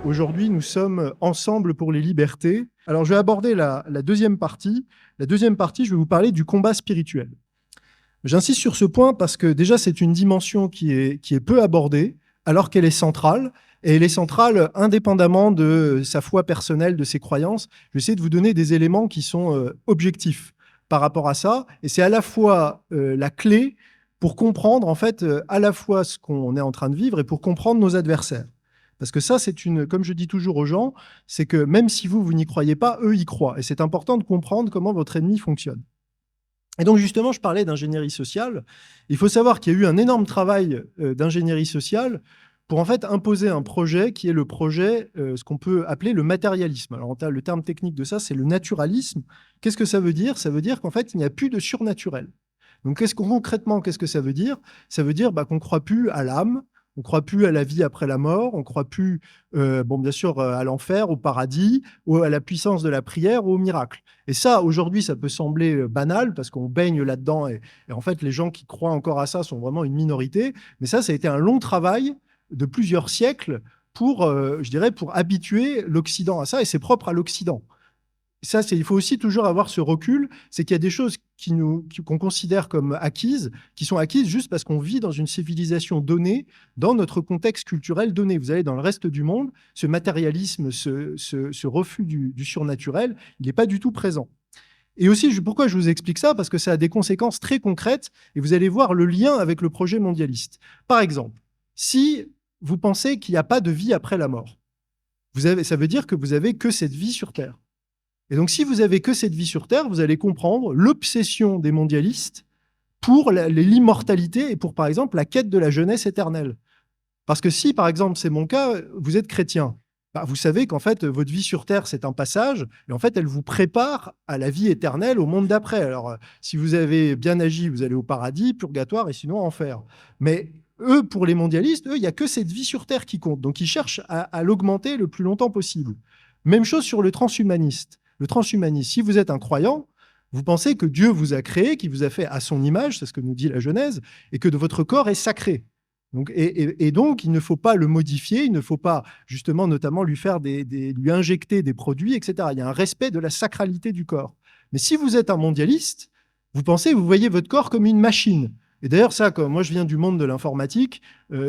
Aujourd'hui, nous sommes ensemble pour les libertés. Alors, je vais aborder la deuxième partie. La deuxième partie, je vais vous parler du combat spirituel. J'insiste sur ce point parce que déjà, c'est une dimension qui est peu abordée, alors qu'elle est centrale. Et elle est centrale indépendamment de sa foi personnelle, de ses croyances. Je vais essayer de vous donner des éléments qui sont objectifs par rapport à ça. Et c'est à la fois la clé pour comprendre, en fait, à la fois ce qu'on est en train de vivre et pour comprendre nos adversaires. Parce que ça, comme je dis toujours aux gens, c'est que même si vous n'y croyez pas, eux y croient. Et c'est important de comprendre comment votre ennemi fonctionne. Et donc, justement, je parlais d'ingénierie sociale. Il faut savoir qu'il y a eu un énorme travail d'ingénierie sociale pour en fait imposer un projet qui est le projet, ce qu'on peut appeler le matérialisme. Alors, le terme technique de ça, c'est le naturalisme. Qu'est-ce que ça veut dire? Ça veut dire qu'en fait, il n'y a plus de surnaturel. Donc, concrètement, qu'est-ce que ça veut dire? Ça veut dire qu'on ne croit plus à l'âme, on ne croit plus à la vie après la mort, on ne croit plus, bien sûr, à l'enfer, au paradis, ou à la puissance de la prière ou au miracle. Et ça, aujourd'hui, ça peut sembler banal parce qu'on baigne là-dedans. Et en fait, les gens qui croient encore à ça sont vraiment une minorité. Mais ça a été un long travail de plusieurs siècles pour, je dirais, pour habituer l'Occident à ça. Et c'est propre à l'Occident. Ça, il faut aussi toujours avoir ce recul, c'est qu'il y a des choses qu'on considère comme acquises, qui sont acquises juste parce qu'on vit dans une civilisation donnée, dans notre contexte culturel donné. Vous allez dans le reste du monde, ce matérialisme, ce refus du surnaturel, il n'est pas du tout présent. Et aussi, pourquoi je vous explique ça? Parce que ça a des conséquences très concrètes, et vous allez voir le lien avec le projet mondialiste. Par exemple, si vous pensez qu'il n'y a pas de vie après la mort, ça veut dire que vous n'avez que cette vie sur Terre. Et donc, si vous avez que cette vie sur Terre, vous allez comprendre l'obsession des mondialistes pour l'immortalité et pour, par exemple, la quête de la jeunesse éternelle. Parce que si, par exemple, c'est mon cas, vous êtes chrétien, vous savez qu'en fait, votre vie sur Terre, c'est un passage, et en fait, elle vous prépare à la vie éternelle, au monde d'après. Alors, si vous avez bien agi, vous allez au paradis, purgatoire, et sinon enfer. Mais eux, pour les mondialistes, eux, il n'y a que cette vie sur Terre qui compte. Donc, ils cherchent à l'augmenter le plus longtemps possible. Même chose sur le transhumaniste. Le transhumanisme, si vous êtes un croyant, vous pensez que Dieu vous a créé, qu'il vous a fait à son image, c'est ce que nous dit la Genèse, et que votre corps est sacré. Donc, et donc, il ne faut pas le modifier, il ne faut pas justement notamment lui injecter des produits, etc. Il y a un respect de la sacralité du corps. Mais si vous êtes un mondialiste, vous voyez votre corps comme une machine. Et d'ailleurs, ça, comme moi je viens du monde de l'informatique,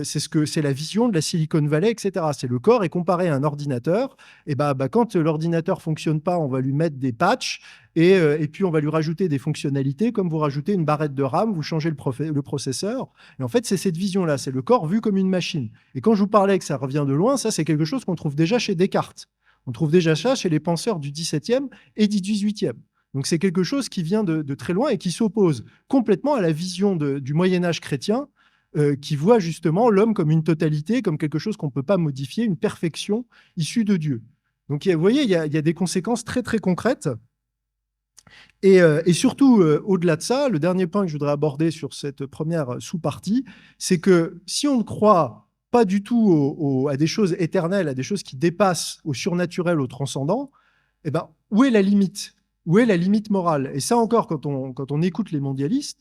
c'est la vision de la Silicon Valley, etc. C'est le corps est comparé à un ordinateur. Et quand l'ordinateur fonctionne pas, on va lui mettre des patchs et puis on va lui rajouter des fonctionnalités, comme vous rajoutez une barrette de RAM, vous changez le processeur. Et en fait, c'est cette vision-là, c'est le corps vu comme une machine. Et quand je vous parlais que ça revient de loin, ça c'est quelque chose qu'on trouve déjà chez Descartes. On trouve déjà ça chez les penseurs du XVIIe et du XVIIIe. Donc c'est quelque chose qui vient de très loin et qui s'oppose complètement à la vision du Moyen-Âge chrétien, qui voit justement l'homme comme une totalité, comme quelque chose qu'on ne peut pas modifier, une perfection issue de Dieu. Donc vous voyez, il y a des conséquences très très concrètes. Et surtout, au-delà de ça, le dernier point que je voudrais aborder sur cette première sous-partie, c'est que si on ne croit pas du tout à des choses éternelles, à des choses qui dépassent au surnaturel, au transcendant, eh ben, où est la limite? Où est la limite morale? Et ça encore, quand on écoute les mondialistes,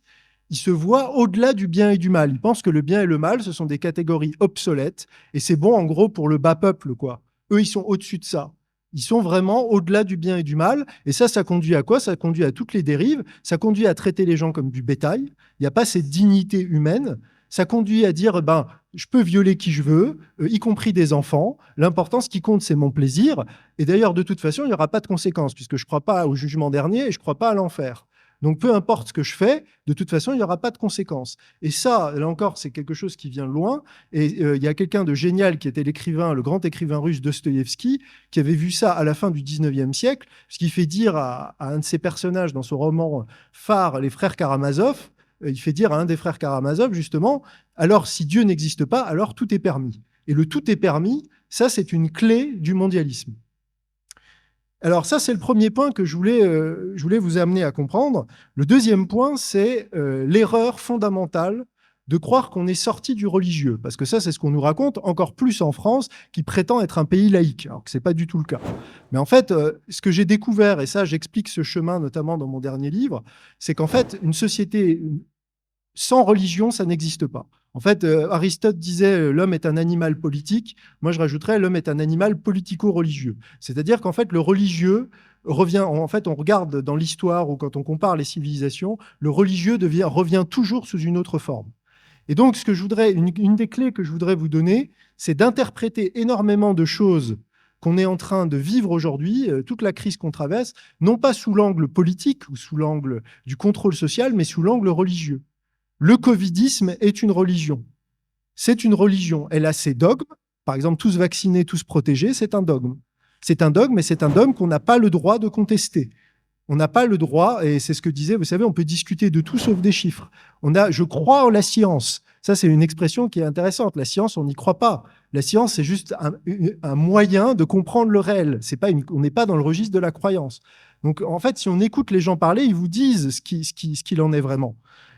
ils se voient au-delà du bien et du mal. Ils pensent que le bien et le mal, ce sont des catégories obsolètes, et c'est bon en gros pour le bas peuple, quoi. Eux, ils sont au-dessus de ça. Ils sont vraiment au-delà du bien et du mal. Et ça conduit à quoi? Ça conduit à toutes les dérives. Ça conduit à traiter les gens comme du bétail. Il n'y a pas cette dignité humaine. Ça conduit à dire, je peux violer qui je veux, y compris des enfants. L'important, ce qui compte, c'est mon plaisir. Et d'ailleurs, de toute façon, il n'y aura pas de conséquences, puisque je ne crois pas au jugement dernier et je ne crois pas à l'enfer. Donc, peu importe ce que je fais, de toute façon, il n'y aura pas de conséquences. Et ça, là encore, c'est quelque chose qui vient de loin. Et il y a quelqu'un de génial qui était le grand écrivain russe Dostoïevski, qui avait vu ça à la fin du 19e siècle, ce qui fait dire à un de ses personnages dans son roman phare, Les Frères Karamazov, il fait dire à un des frères Karamazov, justement, alors si Dieu n'existe pas, alors tout est permis. Et le tout est permis, ça, c'est une clé du mondialisme. Alors ça, c'est le premier point que je voulais vous amener à comprendre. Le deuxième point, c'est l'erreur fondamentale de croire qu'on est sorti du religieux. Parce que ça, c'est ce qu'on nous raconte, encore plus en France, qui prétend être un pays laïque, alors que ce n'est pas du tout le cas. Mais en fait, ce que j'ai découvert, et ça, j'explique ce chemin notamment dans mon dernier livre, c'est qu'en fait, une société sans religion, ça n'existe pas. En fait, Aristote disait l'homme est un animal politique. Moi, je rajouterais l'homme est un animal politico-religieux. C'est-à-dire qu'en fait, le religieux revient. En fait, on regarde dans l'histoire ou quand on compare les civilisations, le religieux revient toujours sous une autre forme. Et donc, une des clés que je voudrais vous donner, c'est d'interpréter énormément de choses qu'on est en train de vivre aujourd'hui, toute la crise qu'on traverse, non pas sous l'angle politique ou sous l'angle du contrôle social, mais sous l'angle religieux. Le covidisme est une religion. C'est une religion. Elle a ses dogmes. Par exemple, tous vaccinés, tous protégés, c'est un dogme. C'est un dogme, mais c'est un dogme qu'on n'a pas le droit de contester. On n'a pas le droit, et c'est ce que disait, vous savez, on peut discuter de tout sauf des chiffres. Je crois en la science. Ça, c'est une expression qui est intéressante. La science, on n'y croit pas. La science, c'est juste un moyen de comprendre le réel. On n'est pas dans le registre de la croyance. Donc, en fait, si on écoute les gens parler, ils vous disent ce qu'il en est vraiment.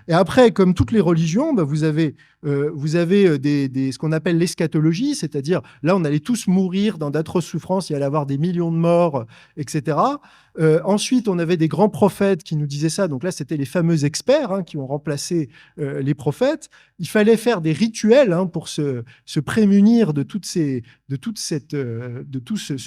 Et après, comme toutes les religions, vous avez ce qu'on appelle l'eschatologie, c'est-à-dire là, on allait tous mourir dans d'atroces souffrances, il y allait avoir des millions de morts, etc. Ensuite, on avait des grands prophètes qui nous disaient ça. Donc là, c'était les fameux experts qui ont remplacé les prophètes. Il fallait faire des rituels pour se prémunir de tout ce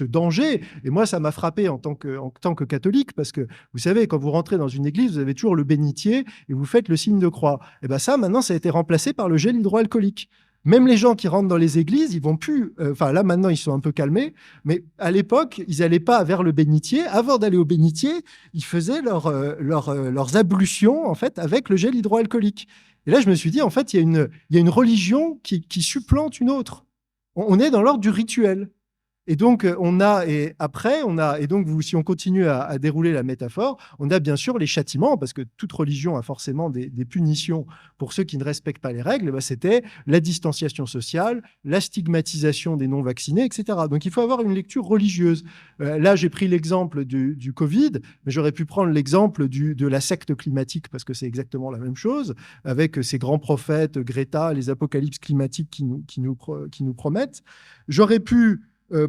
danger. Et moi, ça m'a frappé en tant que catholique, parce que vous savez, quand vous rentrez dans une église, vous avez toujours le bénitier et vous faites le signe de croix. Et bien ça, maintenant, ça a été remplacé par le gel hydroalcoolique. Même les gens qui rentrent dans les églises, ils vont plus. Là, maintenant, ils sont un peu calmés. Mais à l'époque, ils n'allaient pas vers le bénitier. Avant d'aller au bénitier, ils faisaient leurs ablutions, en fait, avec le gel hydroalcoolique. Et là, je me suis dit, en fait, il y a une religion qui supplante une autre. On est dans l'ordre du rituel. Et donc, si on continue à dérouler la métaphore, on a bien sûr les châtiments, parce que toute religion a forcément des punitions pour ceux qui ne respectent pas les règles. C'était la distanciation sociale, la stigmatisation des non-vaccinés, etc. Donc, il faut avoir une lecture religieuse. Là, j'ai pris l'exemple du Covid, mais j'aurais pu prendre l'exemple de la secte climatique, parce que c'est exactement la même chose, avec ces grands prophètes, Greta, les apocalypses climatiques qui nous promettent. J'aurais pu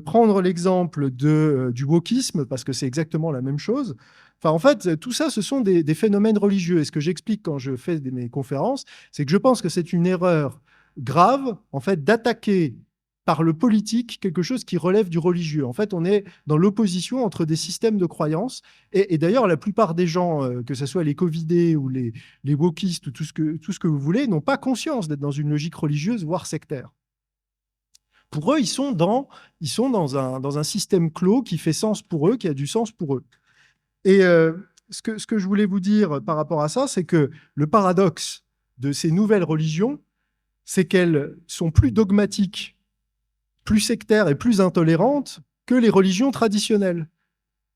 prendre l'exemple du wokisme, parce que c'est exactement la même chose. En fait, tout ça, ce sont des phénomènes religieux. Et ce que j'explique quand je fais mes conférences, c'est que je pense que c'est une erreur grave, en fait, d'attaquer par le politique quelque chose qui relève du religieux. En fait, on est dans l'opposition entre des systèmes de croyances. Et d'ailleurs, la plupart des gens, que ce soit les covidés ou les wokistes ou tout ce que vous voulez, n'ont pas conscience d'être dans une logique religieuse, voire sectaire. Pour eux, ils sont dans un système clos qui fait sens pour eux, qui a du sens pour eux. Et ce que je voulais vous dire par rapport à ça, c'est que le paradoxe de ces nouvelles religions, c'est qu'elles sont plus dogmatiques, plus sectaires et plus intolérantes que les religions traditionnelles.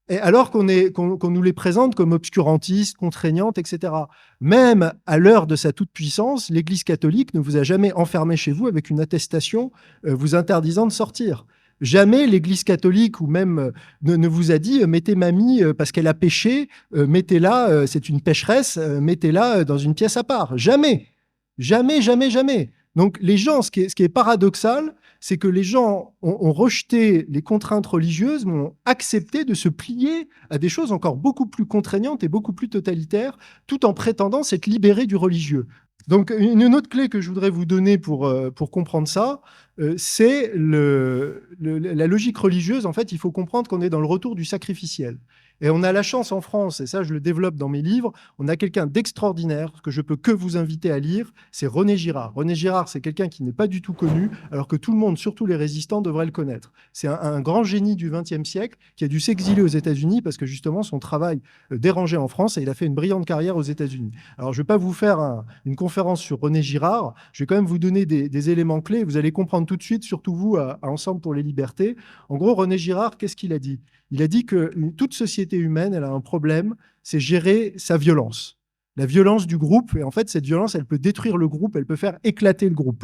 Et alors qu'on nous les présente comme obscurantistes, contraignantes, etc. Même à l'heure de sa toute-puissance, l'Église catholique ne vous a jamais enfermé chez vous avec une attestation vous interdisant de sortir. Jamais l'Église catholique ou même ne vous a dit mettez mamie parce qu'elle a péché, mettez-la, c'est une pécheresse, mettez-la dans une pièce à part. Jamais. Jamais, jamais, jamais. Donc les gens, ce qui est paradoxal, c'est que les gens ont rejeté les contraintes religieuses, mais ont accepté de se plier à des choses encore beaucoup plus contraignantes et beaucoup plus totalitaires, tout en prétendant s'être libérés du religieux. Donc, une autre clé que je voudrais vous donner pour comprendre ça, c'est la logique religieuse. En fait, il faut comprendre qu'on est dans le retour du sacrificiel. Et on a la chance en France, et ça je le développe dans mes livres, on a quelqu'un d'extraordinaire que je peux que vous inviter à lire, c'est René Girard. René Girard, c'est quelqu'un qui n'est pas du tout connu, alors que tout le monde, surtout les résistants, devraient le connaître. C'est un grand génie du XXe siècle qui a dû s'exiler aux États-Unis parce que justement son travail dérangeait en France et il a fait une brillante carrière aux États-Unis. Alors je ne vais pas vous faire une conférence sur René Girard, je vais quand même vous donner des éléments clés, vous allez comprendre tout de suite, surtout vous, à Ensemble pour les libertés. En gros, René Girard, qu'est-ce qu'il a dit ? Il a dit que toute société humaine, elle a un problème, c'est gérer sa violence. La violence du groupe, et en fait, cette violence, elle peut détruire le groupe, elle peut faire éclater le groupe.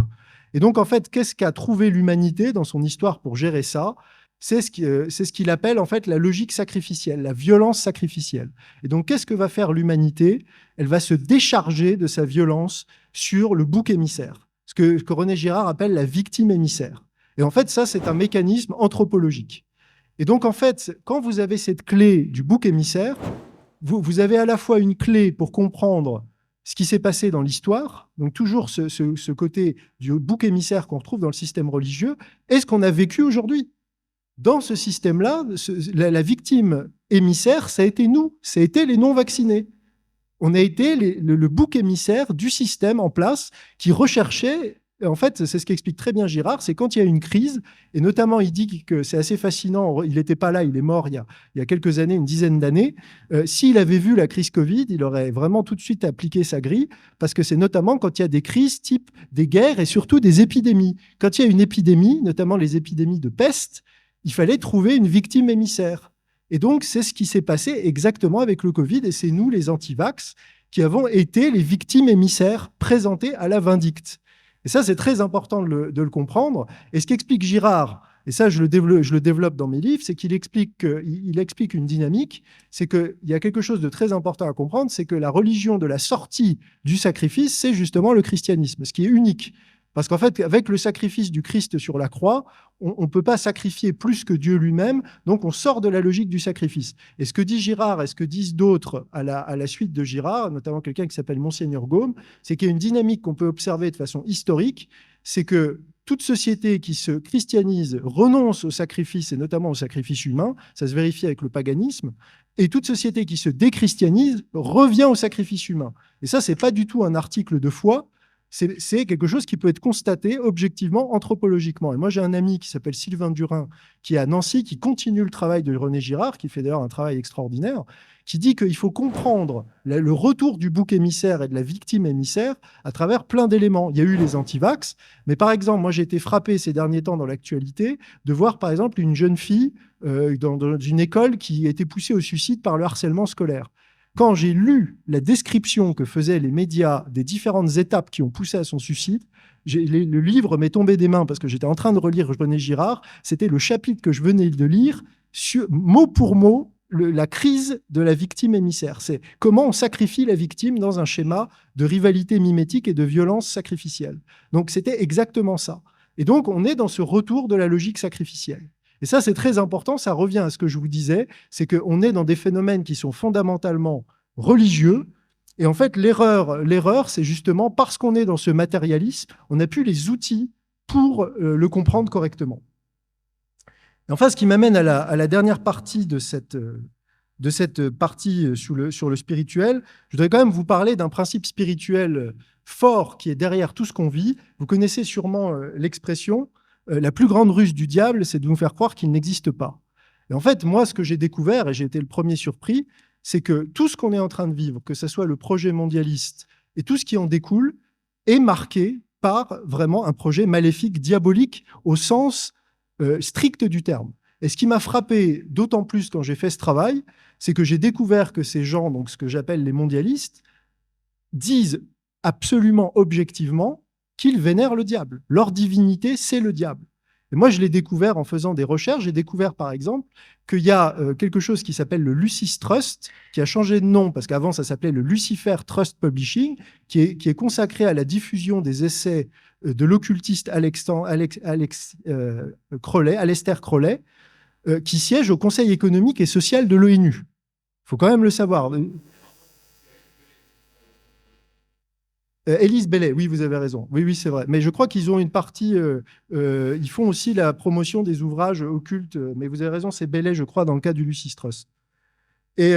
Et donc, en fait, qu'est-ce qu'a trouvé l'humanité dans son histoire pour gérer ça ? C'est ce qu'il appelle, en fait, la logique sacrificielle, la violence sacrificielle. Et donc, qu'est-ce que va faire l'humanité ? Elle va se décharger de sa violence sur le bouc émissaire, ce que René Girard appelle la victime émissaire. Et en fait, ça, c'est un mécanisme anthropologique. Et donc, en fait, quand vous avez cette clé du bouc émissaire, vous avez à la fois une clé pour comprendre ce qui s'est passé dans l'histoire, donc toujours ce côté du bouc émissaire qu'on retrouve dans le système religieux, et ce qu'on a vécu aujourd'hui. Dans ce système-là, la victime émissaire, ça a été nous, ça a été les non-vaccinés. On a été le bouc émissaire du système en place qui recherchait. En fait, c'est ce qu'explique très bien Girard, c'est quand il y a une crise, et notamment il dit que c'est assez fascinant, il n'était pas là, il est mort il y a quelques années, une dizaine d'années, s'il avait vu la crise Covid, il aurait vraiment tout de suite appliqué sa grille, parce que c'est notamment quand il y a des crises type des guerres et surtout des épidémies. Quand il y a une épidémie, notamment les épidémies de peste, il fallait trouver une victime émissaire. Et donc, c'est ce qui s'est passé exactement avec le Covid, et c'est nous, les antivax, qui avons été les victimes émissaires présentées à la vindicte. Et ça, c'est très important de le comprendre. Et ce qu'explique Girard, et ça, je le développe dans mes livres, c'est qu'il explique une dynamique, c'est qu'il y a quelque chose de très important à comprendre, c'est que la religion de la sortie du sacrifice, c'est justement le christianisme, ce qui est unique. Parce qu'en fait, avec le sacrifice du Christ sur la croix, on ne peut pas sacrifier plus que Dieu lui-même, donc on sort de la logique du sacrifice. Et ce que dit Girard et ce que disent d'autres à la suite de Girard, notamment quelqu'un qui s'appelle Monseigneur Gaume, c'est qu'il y a une dynamique qu'on peut observer de façon historique, c'est que toute société qui se christianise renonce au sacrifice, et notamment au sacrifice humain, ça se vérifie avec le paganisme, et toute société qui se déchristianise revient au sacrifice humain. Et ça, ce n'est pas du tout un article de foi, c'est quelque chose qui peut être constaté objectivement, anthropologiquement. Et moi, j'ai un ami qui s'appelle Sylvain Durin, qui est à Nancy, qui continue le travail de René Girard, qui fait d'ailleurs un travail extraordinaire, qui dit qu'il faut comprendre le retour du bouc émissaire et de la victime émissaire à travers plein d'éléments. Il y a eu les antivax, mais par exemple, moi, j'ai été frappé ces derniers temps dans l'actualité de voir, par exemple, une jeune fille dans une école qui a été poussée au suicide par le harcèlement scolaire. Quand j'ai lu la description que faisaient les médias des différentes étapes qui ont poussé à son suicide, le livre m'est tombé des mains parce que j'étais en train de relire René Girard. C'était le chapitre que je venais de lire, mot pour mot, la crise de la victime émissaire. C'est comment on sacrifie la victime dans un schéma de rivalité mimétique et de violence sacrificielle. Donc c'était exactement ça. Et donc on est dans ce retour de la logique sacrificielle. Et ça, c'est très important, ça revient à ce que je vous disais, c'est qu'on est dans des phénomènes qui sont fondamentalement religieux, et en fait, l'erreur, c'est justement parce qu'on est dans ce matérialisme, on n'a plus les outils pour le comprendre correctement. Et enfin, ce qui m'amène à la dernière partie de cette partie sur le spirituel, je voudrais quand même vous parler d'un principe spirituel fort qui est derrière tout ce qu'on vit. Vous connaissez sûrement l'expression la plus grande ruse du diable, c'est de nous faire croire qu'il n'existe pas. Et en fait, moi, ce que j'ai découvert, et j'ai été le premier surpris, c'est que tout ce qu'on est en train de vivre, que ce soit le projet mondialiste et tout ce qui en découle, est marqué par vraiment un projet maléfique, diabolique, au sens strict du terme. Et ce qui m'a frappé d'autant plus quand j'ai fait ce travail, c'est que j'ai découvert que ces gens, donc ce que j'appelle les mondialistes, disent absolument objectivement qu'ils vénèrent le diable. Leur divinité, c'est le diable. Et moi, je l'ai découvert en faisant des recherches. J'ai découvert, par exemple, qu'il y a quelque chose qui s'appelle le Lucis Trust, qui a changé de nom, parce qu'avant, ça s'appelait le Lucifer Trust Publishing, qui est consacré à la diffusion des essais de l'occultiste Aleister Crowley, qui siège au Conseil économique et social de l'ONU. Il faut quand même le savoir. Élise Bellet, oui, vous avez raison. Oui, oui, c'est vrai. Mais je crois qu'ils ont une partie... ils font aussi la promotion des ouvrages occultes. Mais vous avez raison, c'est Bellet, je crois, dans le cas du Lucis Trust. Et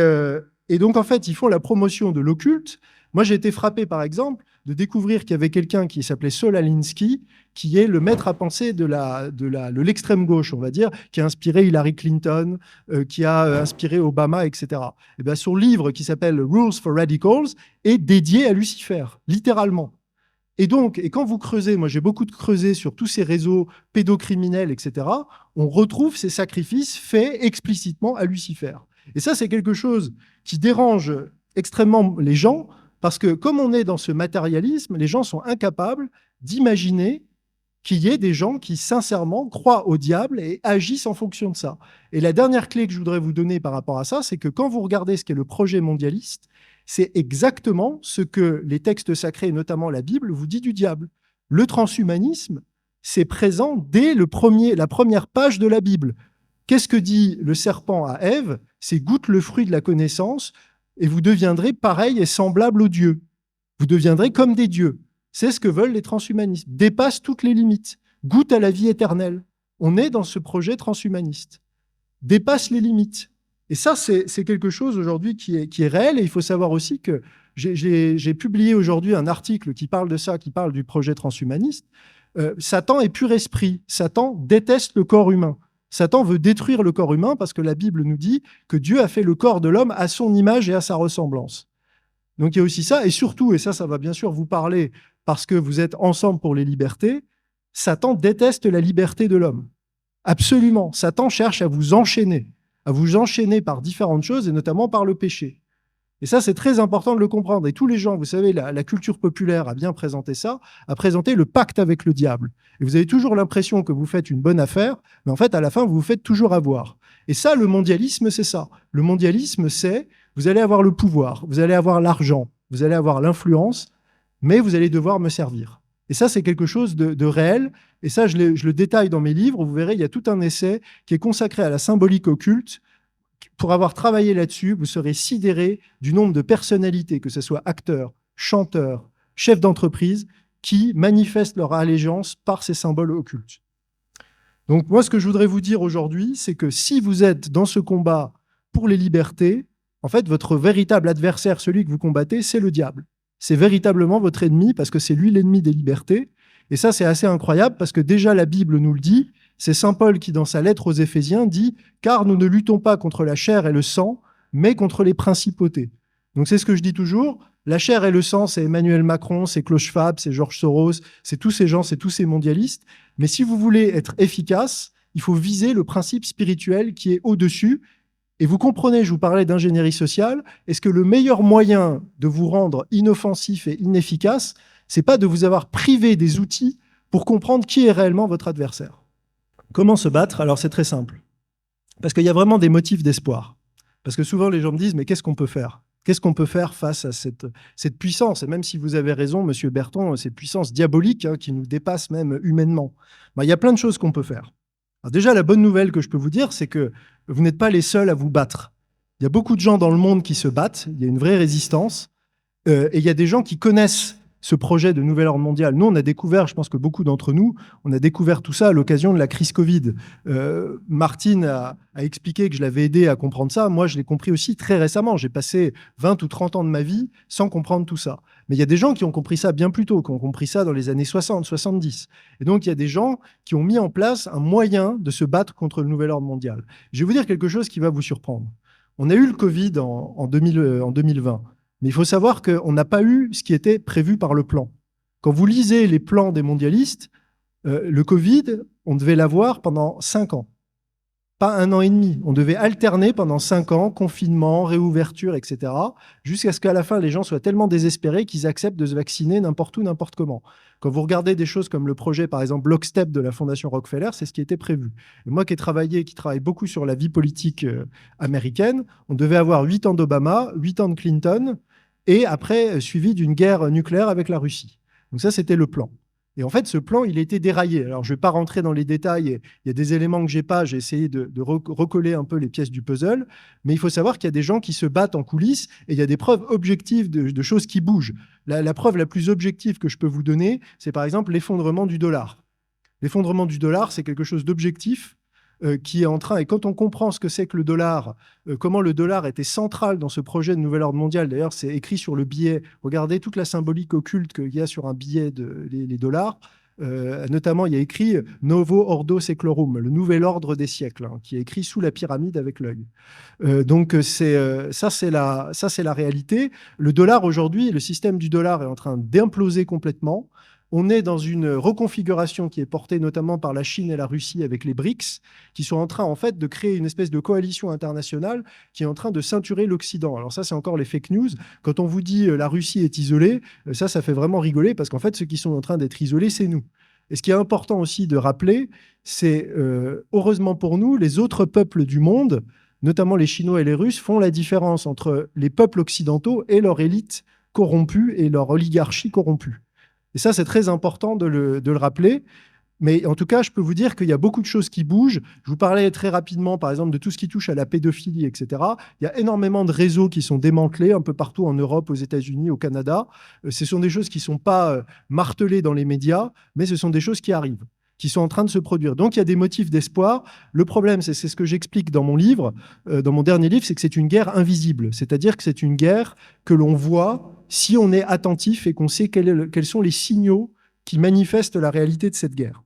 donc, en fait, ils font la promotion de l'occulte. Moi, j'ai été frappé, par exemple, de découvrir qu'il y avait quelqu'un qui s'appelait Saul Alinsky, qui est le maître à penser de l'extrême gauche, on va dire, qui a inspiré Hillary Clinton, qui a inspiré Obama, etc. Et bien, son livre, qui s'appelle Rules for Radicals, est dédié à Lucifer, littéralement. Et donc, et quand vous creusez, moi j'ai beaucoup de creusé sur tous ces réseaux pédocriminels, etc., on retrouve ces sacrifices faits explicitement à Lucifer. Et ça, c'est quelque chose qui dérange extrêmement les gens, parce que comme on est dans ce matérialisme, les gens sont incapables d'imaginer qu'il y ait des gens qui, sincèrement, croient au diable et agissent en fonction de ça. Et la dernière clé que je voudrais vous donner par rapport à ça, c'est que quand vous regardez ce qu'est le projet mondialiste, c'est exactement ce que les textes sacrés, notamment la Bible, vous dit du diable. Le transhumanisme, c'est présent dès la première page de la Bible. Qu'est-ce que dit le serpent à Ève? C'est « goûte le fruit de la connaissance et vous deviendrez pareil et semblable aux dieux ». Vous deviendrez comme des dieux. C'est ce que veulent les transhumanistes. Dépasse toutes les limites. Goûte à la vie éternelle. On est dans ce projet transhumaniste. Dépasse les limites. Et ça, c'est quelque chose aujourd'hui qui est réel. Et il faut savoir aussi que j'ai publié aujourd'hui un article qui parle de ça, qui parle du projet transhumaniste. Satan est pur esprit. Satan déteste le corps humain. Satan veut détruire le corps humain parce que la Bible nous dit que Dieu a fait le corps de l'homme à son image et à sa ressemblance. Donc il y a aussi ça. Et surtout, et ça va bien sûr vous parler parce que vous êtes ensemble pour les libertés, Satan déteste la liberté de l'homme. Absolument. Satan cherche à vous enchaîner par différentes choses et notamment par le péché. Et ça, c'est très important de le comprendre. Et tous les gens, vous savez, la culture populaire a bien présenté ça, a présenté le pacte avec le diable. Et vous avez toujours l'impression que vous faites une bonne affaire, mais en fait, à la fin, vous vous faites toujours avoir. Et ça, le mondialisme, c'est ça. Le mondialisme, c'est, vous allez avoir le pouvoir, vous allez avoir l'argent, vous allez avoir l'influence, mais vous allez devoir me servir. Et ça, c'est quelque chose de réel. Et ça, je le détaille dans mes livres. Vous verrez, il y a tout un essai qui est consacré à la symbolique occulte. Pour avoir travaillé là-dessus, vous serez sidéré du nombre de personnalités, que ce soit acteurs, chanteurs, chefs d'entreprise, qui manifestent leur allégeance par ces symboles occultes. Donc moi, ce que je voudrais vous dire aujourd'hui, c'est que si vous êtes dans ce combat pour les libertés, en fait, votre véritable adversaire, celui que vous combattez, c'est le diable. C'est véritablement votre ennemi parce que c'est lui l'ennemi des libertés. Et ça, c'est assez incroyable parce que déjà la Bible nous le dit. C'est saint Paul qui, dans sa lettre aux Éphésiens, dit « Car nous ne luttons pas contre la chair et le sang, mais contre les principautés. » Donc c'est ce que je dis toujours. La chair et le sang, c'est Emmanuel Macron, c'est Klaus Schwab, c'est George Soros, c'est tous ces gens, c'est tous ces mondialistes. Mais si vous voulez être efficace, il faut viser le principe spirituel qui est au-dessus. Et vous comprenez, je vous parlais d'ingénierie sociale, est-ce que le meilleur moyen de vous rendre inoffensif et inefficace, c'est pas de vous avoir privé des outils pour comprendre qui est réellement votre adversaire? Comment se battre? Alors c'est très simple. Parce qu'il y a vraiment des motifs d'espoir. Parce que souvent les gens me disent, mais qu'est-ce qu'on peut faire? Qu'est-ce qu'on peut faire face à cette puissance? Et même si vous avez raison, Monsieur Berton, cette puissance diabolique qui nous dépasse même humainement. Ben, il y a plein de choses qu'on peut faire. Alors déjà, la bonne nouvelle que je peux vous dire, c'est que vous n'êtes pas les seuls à vous battre. Il y a beaucoup de gens dans le monde qui se battent, il y a une vraie résistance, et il y a des gens qui connaissent ce projet de nouvel ordre mondial. Nous, on a découvert, je pense que beaucoup d'entre nous, on a découvert tout ça à l'occasion de la crise Covid. Martine a expliqué que je l'avais aidé à comprendre ça. Moi, je l'ai compris aussi très récemment. J'ai passé 20 ou 30 ans de ma vie sans comprendre tout ça. Mais il y a des gens qui ont compris ça bien plus tôt, qui ont compris ça dans les années 60, 70. Et donc, il y a des gens qui ont mis en place un moyen de se battre contre le nouvel ordre mondial. Je vais vous dire quelque chose qui va vous surprendre. On a eu le Covid en 2020. Mais il faut savoir qu'on n'a pas eu ce qui était prévu par le plan. Quand vous lisez les plans des mondialistes, le Covid, on devait l'avoir pendant 5 ans. Pas 1 an et demi. On devait alterner pendant 5 ans, confinement, réouverture, etc., jusqu'à ce qu'à la fin, les gens soient tellement désespérés qu'ils acceptent de se vacciner n'importe où, n'importe comment. Quand vous regardez des choses comme le projet, par exemple, Lockstep de la Fondation Rockefeller, c'est ce qui était prévu. Et moi qui travaille beaucoup sur la vie politique américaine, on devait avoir 8 ans d'Obama, 8 ans de Clinton, et après, suivi d'une guerre nucléaire avec la Russie. Donc ça, c'était le plan. Et en fait, ce plan, il a été déraillé. Alors, je ne vais pas rentrer dans les détails. Il y a des éléments que je n'ai pas. J'ai essayé de recoller un peu les pièces du puzzle. Mais il faut savoir qu'il y a des gens qui se battent en coulisses et il y a des preuves objectives de choses qui bougent. La preuve la plus objective que je peux vous donner, c'est par exemple l'effondrement du dollar. L'effondrement du dollar, c'est quelque chose d'objectif qui est en train, et quand on comprend ce que c'est que le dollar, comment le dollar était central dans ce projet de nouvel ordre mondial, d'ailleurs c'est écrit sur le billet, regardez toute la symbolique occulte qu'il y a sur un billet les dollars, notamment il y a écrit « Novo Ordo Seclorum », le nouvel ordre des siècles, qui est écrit sous la pyramide avec l'œil. Donc ça c'est la réalité. Le dollar aujourd'hui, le système du dollar est en train d'imploser complètement. On est dans une reconfiguration qui est portée notamment par la Chine et la Russie avec les BRICS, qui sont en train en fait de créer une espèce de coalition internationale qui est en train de ceinturer l'Occident. Alors ça, c'est encore les fake news. Quand on vous dit la Russie est isolée, ça fait vraiment rigoler parce qu'en fait, ceux qui sont en train d'être isolés, c'est nous. Et ce qui est important aussi de rappeler, c'est heureusement pour nous, les autres peuples du monde, notamment les Chinois et les Russes, font la différence entre les peuples occidentaux et leur élite corrompue et leur oligarchie corrompue. Et ça, c'est très important de le rappeler. Mais en tout cas, je peux vous dire qu'il y a beaucoup de choses qui bougent. Je vous parlais très rapidement, par exemple, de tout ce qui touche à la pédophilie, etc. Il y a énormément de réseaux qui sont démantelés un peu partout en Europe, aux États-Unis, au Canada. Ce sont des choses qui ne sont pas martelées dans les médias, mais ce sont des choses qui arrivent, qui sont en train de se produire. Donc, il y a des motifs d'espoir. Le problème, c'est ce que j'explique dans mon livre, dans mon dernier livre, c'est que c'est une guerre invisible. C'est-à-dire que c'est une guerre que l'on voit si on est attentif et qu'on sait quels sont les signaux qui manifestent la réalité de cette guerre.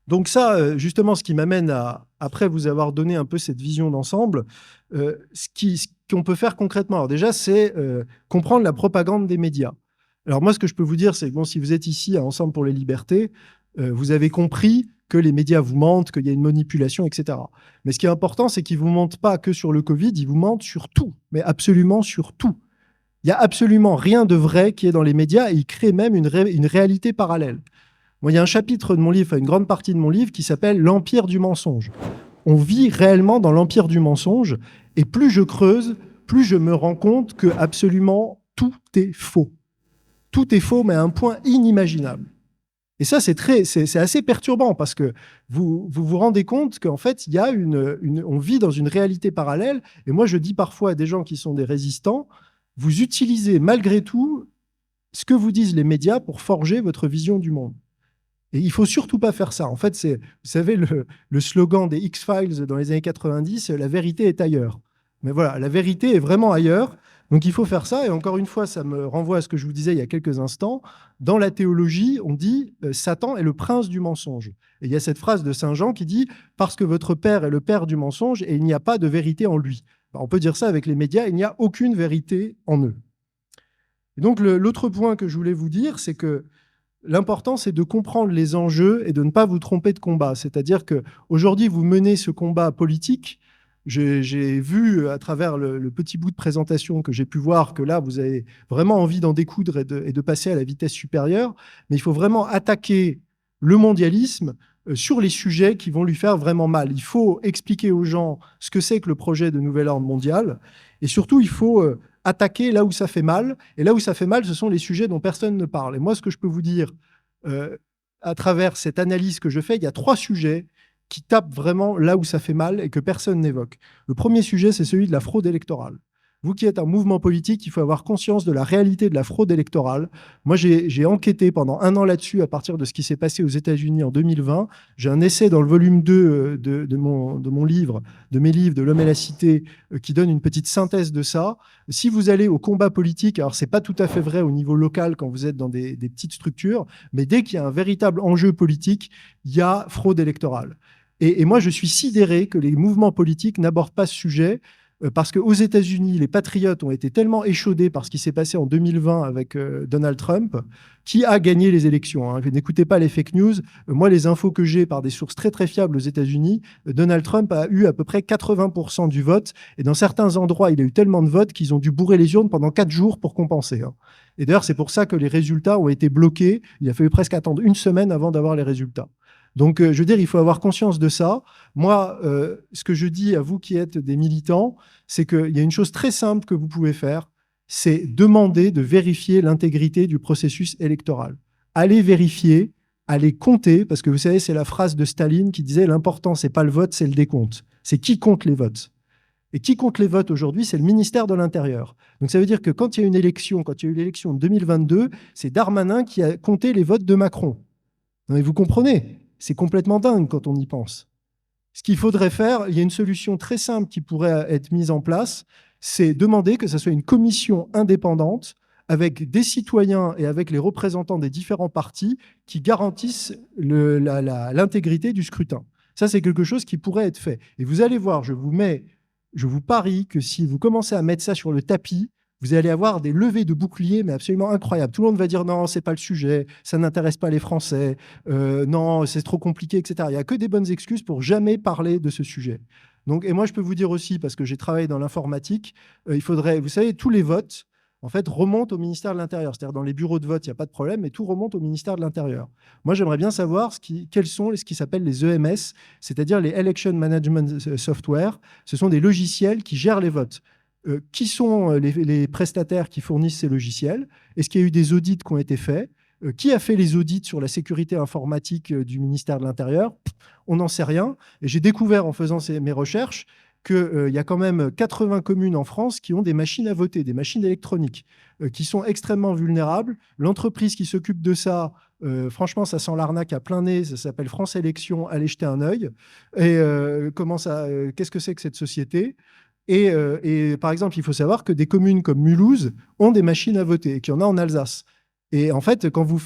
Donc ça, justement, ce qui m'amène à, après vous avoir donné un peu cette vision d'ensemble, ce qu'on peut faire concrètement. Alors déjà, c'est comprendre la propagande des médias. Alors moi, ce que je peux vous dire, c'est que bon, si vous êtes ici à Ensemble pour les libertés, vous avez compris que les médias vous mentent, qu'il y a une manipulation, etc. Mais ce qui est important, c'est qu'ils ne vous mentent pas que sur le Covid, ils vous mentent sur tout, mais absolument sur tout. Il n'y a absolument rien de vrai qui est dans les médias et ils créent même une réalité parallèle. Moi, il y a un chapitre de mon livre, une grande partie de mon livre, qui s'appelle « L'empire du mensonge ». On vit réellement dans l'empire du mensonge, et plus je creuse, plus je me rends compte que absolument tout est faux. Tout est faux, mais à un point inimaginable. Et ça, c'est assez perturbant, parce que vous rendez compte qu'en fait, il y a on vit dans une réalité parallèle, et moi, je dis parfois à des gens qui sont des résistants, vous utilisez malgré tout ce que vous disent les médias pour forger votre vision du monde. Et il ne faut surtout pas faire ça. En fait, c'est, vous savez, le slogan des X-Files dans les années 90, la vérité est ailleurs. Mais voilà, la vérité est vraiment ailleurs. Donc il faut faire ça. Et encore une fois, ça me renvoie à ce que je vous disais il y a quelques instants. Dans la théologie, on dit Satan est le prince du mensonge. Et il y a cette phrase de Saint Jean qui dit parce que votre père est le père du mensonge et il n'y a pas de vérité en lui. Ben, on peut dire ça avec les médias, il n'y a aucune vérité en eux. Et donc l'autre point que je voulais vous dire, c'est que l'important, c'est de comprendre les enjeux et de ne pas vous tromper de combat. C'est-à-dire qu'aujourd'hui, vous menez ce combat politique. J'ai vu à travers le petit bout de présentation que j'ai pu voir que là, vous avez vraiment envie d'en découdre et de passer à la vitesse supérieure. Mais il faut vraiment attaquer le mondialisme sur les sujets qui vont lui faire vraiment mal. Il faut expliquer aux gens ce que c'est que le projet de nouvel ordre mondial. Et surtout, il faut attaquer là où ça fait mal. Et là où ça fait mal, ce sont les sujets dont personne ne parle. Et moi, ce que je peux vous dire à travers cette analyse que je fais, il y a 3 sujets qui tapent vraiment là où ça fait mal et que personne n'évoque. Le premier sujet, c'est celui de la fraude électorale. Vous qui êtes un mouvement politique, il faut avoir conscience de la réalité de la fraude électorale. Moi, j'ai enquêté pendant 1 an là-dessus à partir de ce qui s'est passé aux États-Unis en 2020. J'ai un essai dans le volume 2 de mon livre, de mes livres, de L'Homme et la Cité, qui donne une petite synthèse de ça. Si vous allez au combat politique, alors c'est pas tout à fait vrai au niveau local quand vous êtes dans des petites structures, mais dès qu'il y a un véritable enjeu politique, il y a fraude électorale. Et moi, je suis sidéré que les mouvements politiques n'abordent pas ce sujet. Parce qu'aux États-Unis, les patriotes ont été tellement échaudés par ce qui s'est passé en 2020 avec Donald Trump, qui a gagné les élections. Hein. N'écoutez pas les fake news. Moi, les infos que j'ai par des sources très très fiables aux États-Unis, Donald Trump a eu à peu près 80% du vote. Et dans certains endroits, il a eu tellement de votes qu'ils ont dû bourrer les urnes pendant 4 jours pour compenser. Hein. Et d'ailleurs, c'est pour ça que les résultats ont été bloqués. Il a fallu presque attendre 1 semaine avant d'avoir les résultats. Donc, je veux dire, il faut avoir conscience de ça. Moi, ce que je dis à vous qui êtes des militants, c'est qu'il y a une chose très simple que vous pouvez faire, c'est demander de vérifier l'intégrité du processus électoral. Allez vérifier, allez compter, parce que vous savez, c'est la phrase de Staline qui disait « l'important, c'est pas le vote, c'est le décompte. C'est qui compte les votes ». Et qui compte les votes aujourd'hui, c'est le ministère de l'Intérieur. Donc ça veut dire que quand il y a une élection, quand il y a eu l'élection de 2022, c'est Darmanin qui a compté les votes de Macron. Non, mais vous comprenez ? C'est complètement dingue quand on y pense. Ce qu'il faudrait faire, il y a une solution très simple qui pourrait être mise en place, c'est demander que ce soit une commission indépendante avec des citoyens et avec les représentants des différents partis qui garantissent l'intégrité du scrutin. Ça, c'est quelque chose qui pourrait être fait. Et vous allez voir, je vous parie que si vous commencez à mettre ça sur le tapis, vous allez avoir des levées de boucliers, mais absolument incroyables. Tout le monde va dire non, c'est pas le sujet, ça n'intéresse pas les Français, non, c'est trop compliqué, etc. Il n'y a que des bonnes excuses pour jamais parler de ce sujet. Donc, et moi, je peux vous dire aussi, parce que j'ai travaillé dans l'informatique, il faudrait, vous savez, tous les votes, en fait, remontent au ministère de l'Intérieur. C'est-à-dire, dans les bureaux de vote, il n'y a pas de problème, mais tout remonte au ministère de l'Intérieur. Moi, j'aimerais bien savoir quels sont ce qui s'appellent les EMS, c'est-à-dire les Election Management Software. Ce sont des logiciels qui gèrent les votes. Qui sont les prestataires qui fournissent ces logiciels? Est-ce qu'il y a eu des audits qui ont été faits? Qui a fait les audits sur la sécurité informatique du ministère de l'Intérieur? On n'en sait rien. Et j'ai découvert en faisant mes recherches qu'il y a quand même 80 communes en France qui ont des machines à voter, des machines électroniques, qui sont extrêmement vulnérables. L'entreprise qui s'occupe de ça, franchement, ça sent l'arnaque à plein nez. Ça s'appelle France Élections. Allez jeter un œil. Et qu'est-ce que c'est que cette société? Et par exemple, il faut savoir que des communes comme Mulhouse ont des machines à voter et qu'il y en a en Alsace. Et en fait, quand vous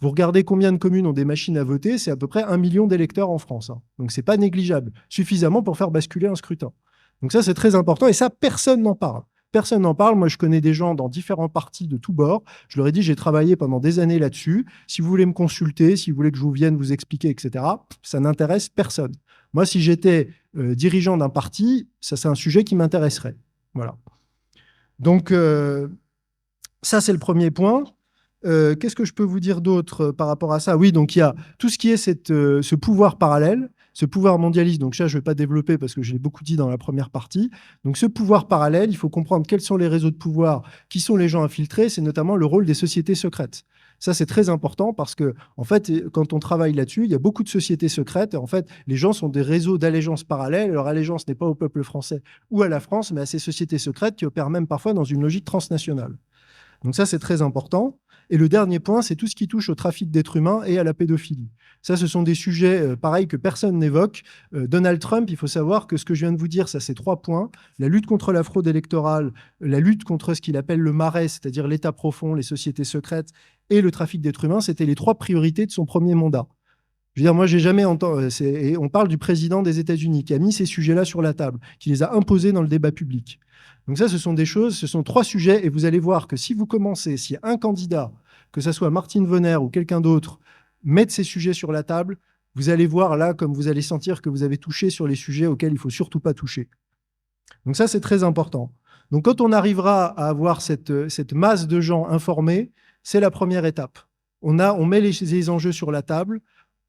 regardez combien de communes ont des machines à voter, c'est à peu près 1 million d'électeurs en France, hein. Donc, c'est pas négligeable, suffisamment pour faire basculer un scrutin. Donc ça, c'est très important. Et ça, personne n'en parle. Personne n'en parle. Moi, je connais des gens dans différents partis de tous bords. Je leur ai dit, j'ai travaillé pendant des années là-dessus. Si vous voulez me consulter, si vous voulez que je vous vienne vous expliquer, etc., ça n'intéresse personne. Moi, si j'étais dirigeant d'un parti, ça, c'est un sujet qui m'intéresserait. Voilà. Donc, ça, c'est le premier point. Qu'est-ce que je peux vous dire d'autre par rapport à ça? Oui, donc il y a tout ce qui est ce pouvoir parallèle, ce pouvoir mondialiste. Donc ça, je ne vais pas développer parce que je l'ai beaucoup dit dans la première partie. Donc ce pouvoir parallèle, il faut comprendre quels sont les réseaux de pouvoir, qui sont les gens infiltrés. C'est notamment le rôle des sociétés secrètes. Ça, c'est très important parce que, en fait, quand on travaille là-dessus, il y a beaucoup de sociétés secrètes. Et en fait, les gens sont des réseaux d'allégeance parallèles. Leur allégeance n'est pas au peuple français ou à la France, mais à ces sociétés secrètes qui opèrent même parfois dans une logique transnationale. Donc ça, c'est très important. Et le dernier point, c'est tout ce qui touche au trafic d'êtres humains et à la pédophilie. Ça, ce sont des sujets, pareils, que personne n'évoque. Donald Trump, il faut savoir que ce que je viens de vous dire, ça, c'est 3 points. La lutte contre la fraude électorale, la lutte contre ce qu'il appelle le marais, c'est-à-dire l'État profond, les sociétés secrètes et le trafic d'êtres humains, c'était les 3 priorités de son premier mandat. Je veux dire, moi, j'ai jamais entendu... On parle du président des États-Unis qui a mis ces sujets-là sur la table, qui les a imposés dans le débat public. Donc ça, ce sont des choses, ce sont 3 sujets, et vous allez voir que si vous commencez, si un candidat, que ce soit Martine Vonner ou quelqu'un d'autre, met ces sujets sur la table, vous allez voir là, comme vous allez sentir que vous avez touché sur les sujets auxquels il ne faut surtout pas toucher. Donc ça, c'est très important. Donc quand on arrivera à avoir cette masse de gens informés, c'est la première étape. On met les enjeux sur la table,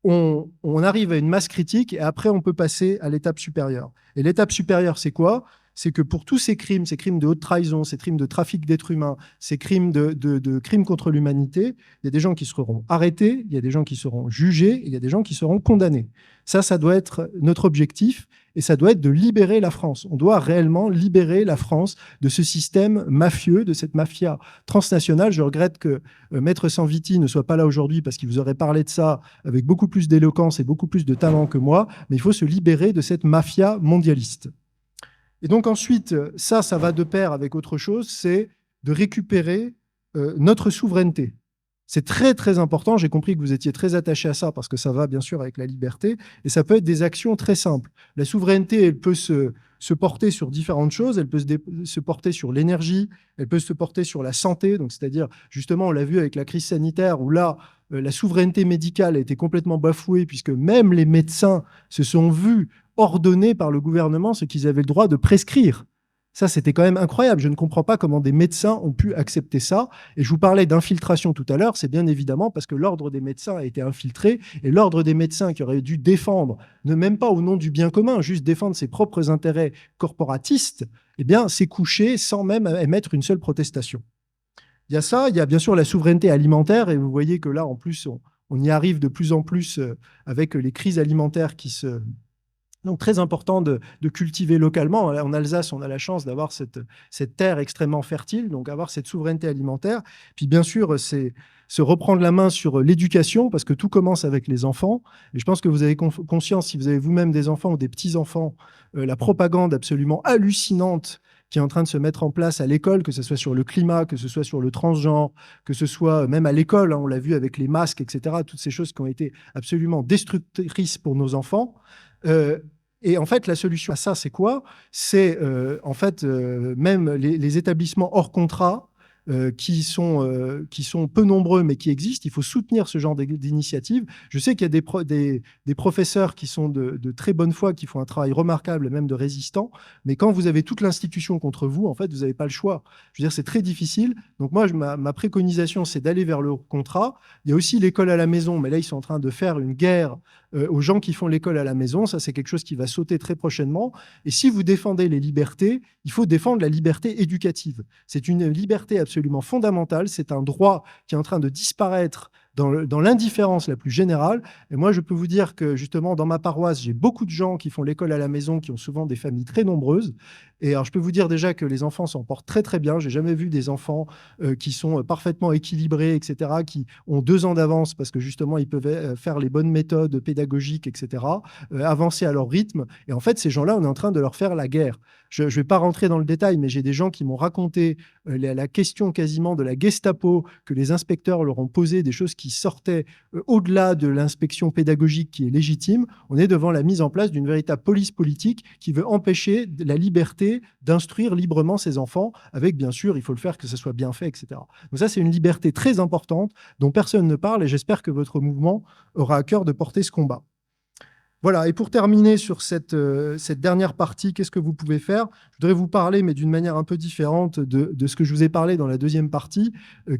on arrive à une masse critique, et après, on peut passer à l'étape supérieure. Et l'étape supérieure, c'est quoi? C'est que pour tous ces crimes de haute trahison, ces crimes de trafic d'êtres humains, ces crimes de crimes contre l'humanité, il y a des gens qui seront arrêtés, il y a des gens qui seront jugés, et il y a des gens qui seront condamnés. Ça doit être notre objectif, et ça doit être de libérer la France. On doit réellement libérer la France de ce système mafieux, de cette mafia transnationale. Je regrette que Maître Sanviti ne soit pas là aujourd'hui parce qu'il vous aurait parlé de ça avec beaucoup plus d'éloquence et beaucoup plus de talent que moi, mais il faut se libérer de cette mafia mondialiste. Et donc ensuite, ça va de pair avec autre chose, c'est de récupérer notre souveraineté. C'est très, très important. J'ai compris que vous étiez très attaché à ça parce que ça va bien sûr avec la liberté. Et ça peut être des actions très simples. La souveraineté, elle peut se porter sur différentes choses. Elle peut se porter sur l'énergie. Elle peut se porter sur la santé. Donc, c'est-à-dire, justement, on l'a vu avec la crise sanitaire où là, la souveraineté médicale a été complètement bafouée puisque même les médecins se sont vus ordonner par le gouvernement ce qu'ils avaient le droit de prescrire. Ça, c'était quand même incroyable. Je ne comprends pas comment des médecins ont pu accepter ça. Et je vous parlais d'infiltration tout à l'heure. C'est bien évidemment parce que l'ordre des médecins a été infiltré. Et l'ordre des médecins qui aurait dû défendre, ne même pas au nom du bien commun, juste défendre ses propres intérêts corporatistes, eh bien, s'est couché sans même émettre une seule protestation. Il y a ça. Il y a bien sûr la souveraineté alimentaire. Et vous voyez que là, en plus, on y arrive de plus en plus avec les crises alimentaires qui se... Donc, très important de cultiver localement. En Alsace, on a la chance d'avoir cette terre extrêmement fertile, donc avoir cette souveraineté alimentaire. Puis, bien sûr, c'est se reprendre la main sur l'éducation, parce que tout commence avec les enfants. Et je pense que vous avez conscience, si vous avez vous-même des enfants ou des petits-enfants, la propagande absolument hallucinante qui est en train de se mettre en place à l'école, que ce soit sur le climat, que ce soit sur le transgenre, que ce soit même à l'école, hein, on l'a vu avec les masques, etc., toutes ces choses qui ont été absolument destructrices pour nos enfants. Et en fait, la solution à ça, c'est quoi? C'est en fait même les établissements hors contrat qui sont peu nombreux mais qui existent. Il faut soutenir ce genre d'initiatives. Je sais qu'il y a des professeurs qui sont de très bonne foi, qui font un travail remarquable, même de résistants, mais quand vous avez toute l'institution contre vous, en fait, vous n'avez pas le choix. Je veux dire, c'est très difficile. Donc moi, ma préconisation, c'est d'aller vers le contrat. Il y a aussi l'école à la maison, mais là, ils sont en train de faire une guerre aux gens qui font l'école à la maison. Ça, c'est quelque chose qui va sauter très prochainement. Et si vous défendez les libertés, il faut défendre la liberté éducative. C'est une liberté absolument absolument fondamental. C'est un droit qui est en train de disparaître dans l'indifférence la plus générale. Et moi, je peux vous dire que justement, dans ma paroisse, j'ai beaucoup de gens qui font l'école à la maison, qui ont souvent des familles très nombreuses. Et alors, je peux vous dire déjà que les enfants s'en portent très, très bien. J'ai jamais vu des enfants qui sont parfaitement équilibrés, etc., qui ont 2 ans d'avance parce que justement, ils peuvent faire les bonnes méthodes pédagogiques, etc., avancer à leur rythme. Et en fait, ces gens-là, on est en train de leur faire la guerre. Je ne vais pas rentrer dans le détail, mais j'ai des gens qui m'ont raconté la question quasiment de la Gestapo, que les inspecteurs leur ont posé, des choses qui sortaient au-delà de l'inspection pédagogique qui est légitime. On est devant la mise en place d'une véritable police politique qui veut empêcher la liberté d'instruire librement ses enfants, avec bien sûr, il faut le faire que ça soit bien fait, etc. Donc ça, c'est une liberté très importante dont personne ne parle et j'espère que votre mouvement aura à cœur de porter ce combat. Voilà, et pour terminer sur cette dernière partie, qu'est-ce que vous pouvez faire? Je voudrais vous parler, mais d'une manière un peu différente de ce que je vous ai parlé dans la deuxième partie,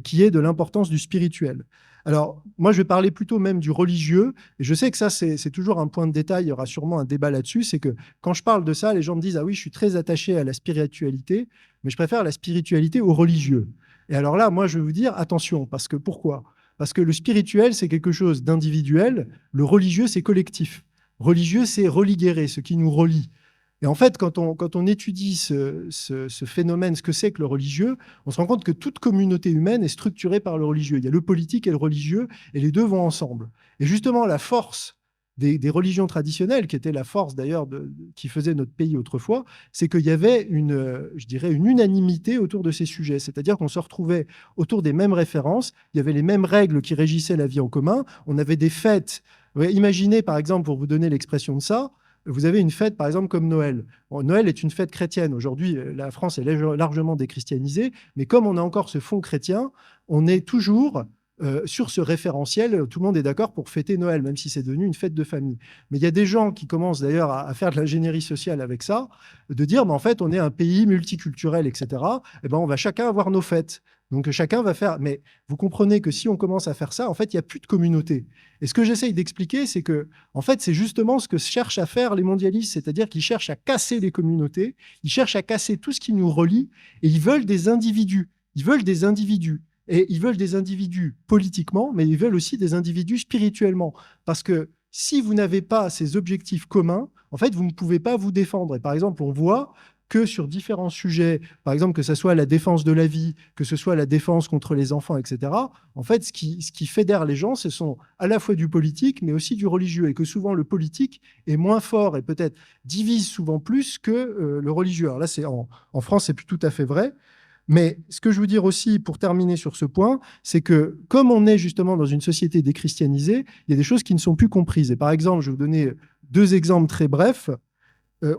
qui est de l'importance du spirituel. Alors, moi, je vais parler plutôt même du religieux, et je sais que ça, c'est toujours un point de détail, il y aura sûrement un débat là-dessus, c'est que quand je parle de ça, les gens me disent « Ah oui, je suis très attaché à la spiritualité, mais je préfère la spiritualité au religieux. » Et alors là, moi, je vais vous dire « Attention, parce que pourquoi? Parce que le spirituel, c'est quelque chose d'individuel, le religieux, c'est collectif. Religieux, c'est religérer, ce qui nous relie. Et en fait, quand on étudie ce phénomène, ce que c'est que le religieux, on se rend compte que toute communauté humaine est structurée par le religieux. Il y a le politique et le religieux, et les deux vont ensemble. Et justement, la force des religions traditionnelles, qui était la force d'ailleurs qui faisait notre pays autrefois, c'est qu'il y avait je dirais, une unanimité autour de ces sujets. C'est-à-dire qu'on se retrouvait autour des mêmes références, il y avait les mêmes règles qui régissaient la vie en commun, on avait des fêtes. Imaginez, par exemple, pour vous donner l'expression de ça, vous avez une fête, par exemple, comme Noël. Bon, Noël est une fête chrétienne. Aujourd'hui, la France est largement déchristianisée, mais comme on a encore ce fond chrétien, on est toujours sur ce référentiel. Tout le monde est d'accord pour fêter Noël, même si c'est devenu une fête de famille. Mais il y a des gens qui commencent d'ailleurs à faire de l'ingénierie sociale avec ça, de dire, en fait, on est un pays multiculturel, etc. Et ben, on va chacun avoir nos fêtes. Donc chacun va faire... Mais vous comprenez que si on commence à faire ça, en fait, il n'y a plus de communauté. Et ce que j'essaye d'expliquer, c'est que, en fait, c'est justement ce que cherchent à faire les mondialistes, c'est-à-dire qu'ils cherchent à casser les communautés, ils cherchent à casser tout ce qui nous relie, et ils veulent des individus. Ils veulent des individus. Et ils veulent des individus politiquement, mais ils veulent aussi des individus spirituellement. Parce que si vous n'avez pas ces objectifs communs, en fait, vous ne pouvez pas vous défendre. Et par exemple, on voit que sur différents sujets, par exemple, que ce soit la défense de la vie, que ce soit la défense contre les enfants, etc., en fait, ce qui fédère les gens, ce sont à la fois du politique, mais aussi du religieux, et que souvent le politique est moins fort et peut-être divise souvent plus que le religieux. Alors là, en France, c'est plus tout à fait vrai. Mais ce que je veux dire aussi, pour terminer sur ce point, c'est que comme on est justement dans une société déchristianisée, il y a des choses qui ne sont plus comprises. Et par exemple, je vais vous donner 2 exemples très brefs.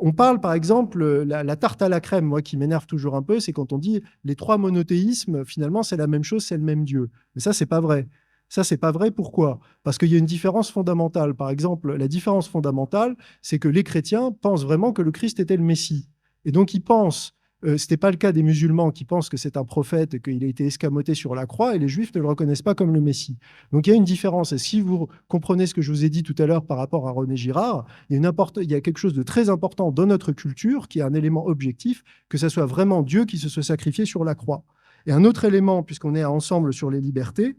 On parle, par exemple, la tarte à la crème, moi, qui m'énerve toujours un peu, c'est quand on dit les 3 monothéismes, finalement, c'est la même chose, c'est le même Dieu. Mais ça, c'est pas vrai. Ça, c'est pas vrai. Pourquoi? Parce qu'il y a une différence fondamentale. Par exemple, la différence fondamentale, c'est que les chrétiens pensent vraiment que le Christ était le Messie. Et donc, ils pensent... ce n'était pas le cas des musulmans qui pensent que c'est un prophète et qu'il a été escamoté sur la croix, et les juifs ne le reconnaissent pas comme le Messie. Donc il y a une différence. Et si vous comprenez ce que je vous ai dit tout à l'heure par rapport à René Girard, il y a quelque chose de très important dans notre culture qui est un élément objectif, que ce soit vraiment Dieu qui se soit sacrifié sur la croix. Et un autre élément, puisqu'on est ensemble sur les libertés,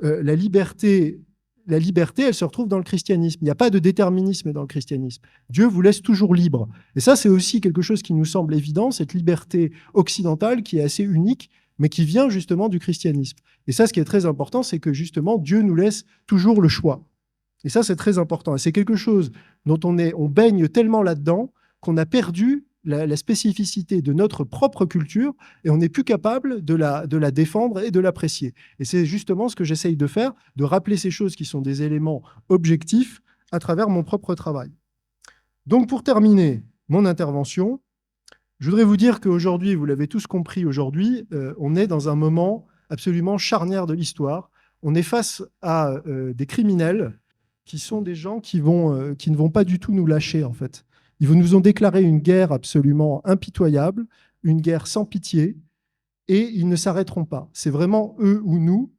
la liberté, elle se retrouve dans le christianisme. Il n'y a pas de déterminisme dans le christianisme. Dieu vous laisse toujours libre. Et ça, c'est aussi quelque chose qui nous semble évident, cette liberté occidentale qui est assez unique, mais qui vient justement du christianisme. Et ça, ce qui est très important, c'est que justement, Dieu nous laisse toujours le choix. Et ça, c'est très important. Et c'est quelque chose dont on baigne tellement là-dedans qu'on a perdu la spécificité de notre propre culture et on n'est plus capable de la défendre et de l'apprécier. Et c'est justement ce que j'essaye de faire, de rappeler ces choses qui sont des éléments objectifs à travers mon propre travail. Donc pour terminer mon intervention, je voudrais vous dire qu'aujourd'hui, vous l'avez tous compris aujourd'hui, on est dans un moment absolument charnière de l'histoire. On est face à des criminels qui sont des gens qui ne vont pas du tout nous lâcher, en fait. Ils nous ont déclaré une guerre absolument impitoyable, une guerre sans pitié, et ils ne s'arrêteront pas. C'est vraiment eux ou nous.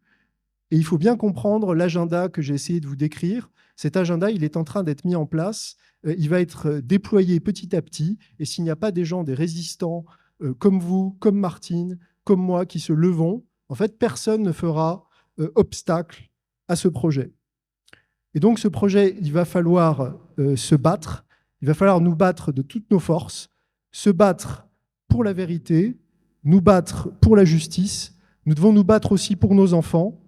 Et il faut bien comprendre l'agenda que j'ai essayé de vous décrire. Cet agenda, il est en train d'être mis en place. Il va être déployé petit à petit. Et s'il n'y a pas des gens, des résistants comme vous, comme Martine, comme moi, qui se levons, en fait, personne ne fera obstacle à ce projet. Et donc, ce projet, il va falloir se battre, il va falloir nous battre de toutes nos forces, se battre pour la vérité, nous battre pour la justice, nous devons nous battre aussi pour nos enfants,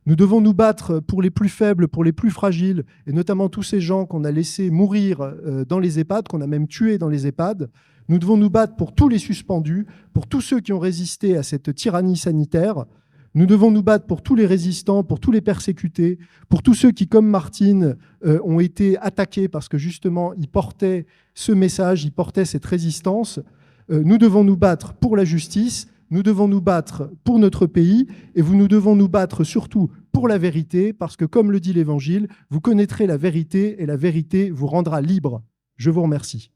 nous devons nous battre pour les plus faibles, pour les plus fragiles, et notamment tous ces gens qu'on a laissés mourir dans les EHPAD, qu'on a même tués dans les EHPAD. Nous devons nous battre pour tous les suspendus, pour tous ceux qui ont résisté à cette tyrannie sanitaire. Nous devons nous battre pour tous les résistants, pour tous les persécutés, pour tous ceux qui, comme Martine, ont été attaqués parce que justement, ils portaient ce message, ils portaient cette résistance. Nous devons nous battre pour la justice, nous devons nous battre pour notre pays et nous devons nous battre surtout pour la vérité parce que, comme le dit l'Évangile, vous connaîtrez la vérité et la vérité vous rendra libre. Je vous remercie.